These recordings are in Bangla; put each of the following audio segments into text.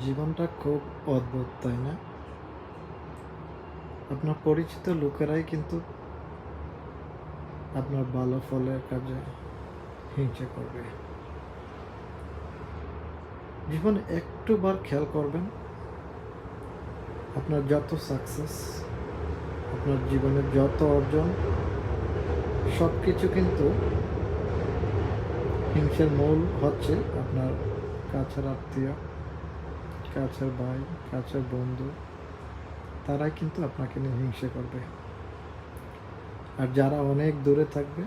জীবনটা খুব অদ্ভুত, তাই না? আপনার পরিচিত লোকেরাই কিন্তু আপনার ভালো ফলের কাজে হিংসা করবে। জীবনে একটুবার খেয়াল করবেন, আপনার যত সাকসেস, আপনার জীবনের যত অর্জন, সব কিছু কিন্তু হিংসার মূল হচ্ছে আপনার কাছের আত্মীয়, কাছের ভাই, কাছের বন্ধু। তারাই কিন্তু আপনাকে নিয়ে হিংসা করবে। আর যারা অনেক দূরে থাকবে,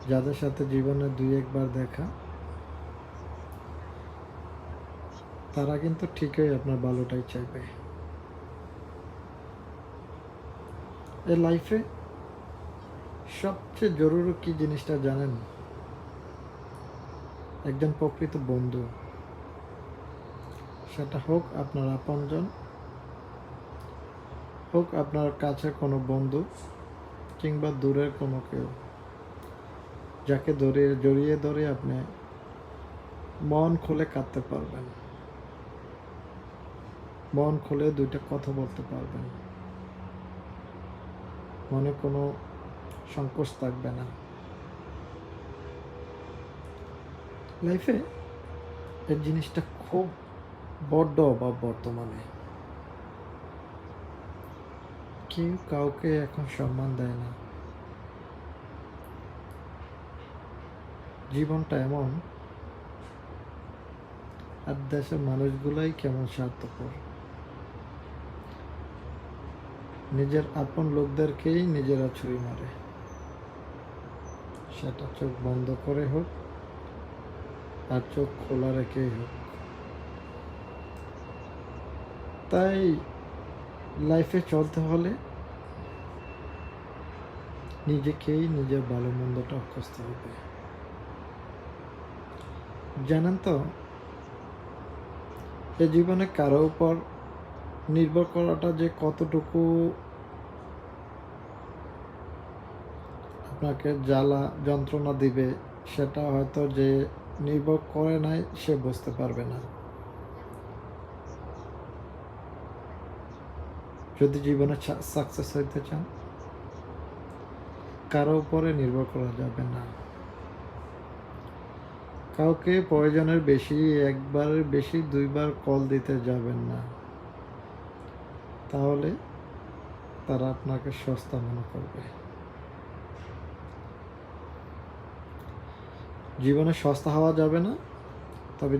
যাদের সাথে জীবনে দুই একবার দেখা, তারা কিন্তু ঠিকই আপনার ভালোটাই চাইবে। এই লাইফে সবচেয়ে জরুরি কি জিনিসটা জানেন? একজন প্রকৃত বন্ধু। সেটা হোক আপনার আপনজন, হোক আপনার কাছে কোনো বন্ধু, কিংবা দূরের কোনো কেউ, যাকে জড়িয়ে ধরে আপনি মন খুলে কাঁদতে পারবেন, মন খুলে দুইটা কথা বলতে পারবেন, মনে কোনো সংকোচ থাকবে না। লাইফে এই জিনিসটা খুব বড্ড অভাব বর্তমানে। কেউ কাউকে এখন সম্মান দেয় না। জীবনটা এমন, আর দেশের মানুষগুলাই কেমন স্বার্থপর। নিজের আপন লোকদেরকেই নিজেরা ছুরি মারে, সেটা চোখ বন্ধ করে হোক আর চোখ খোলা রেখেই হোক। তাই লাইফে চলতে হলে নিজেকেই নিজের ভালো মন্দটা খুঁজতে হবে। জানেন তো, এ জীবনে কারো উপর নির্ভর করাটা যে কতটুকু আপনাকে জ্বালা যন্ত্রণা দিবে, সেটা হয়তো যে নির্ভর করে নাই সে বুঝতে পারবে না। যদি জীবনে সাকসেস হইতে চান, কারো উপরে নির্ভর করা যাবে না। কাউকে প্রয়োজনের বেশি, একবারের বেশি দুইবার কল দিতে যাবেন না, তাহলে তারা আপনাকে সস্তা মনে করবে। জীবনে সস্তা হওয়া যাবে না, তবে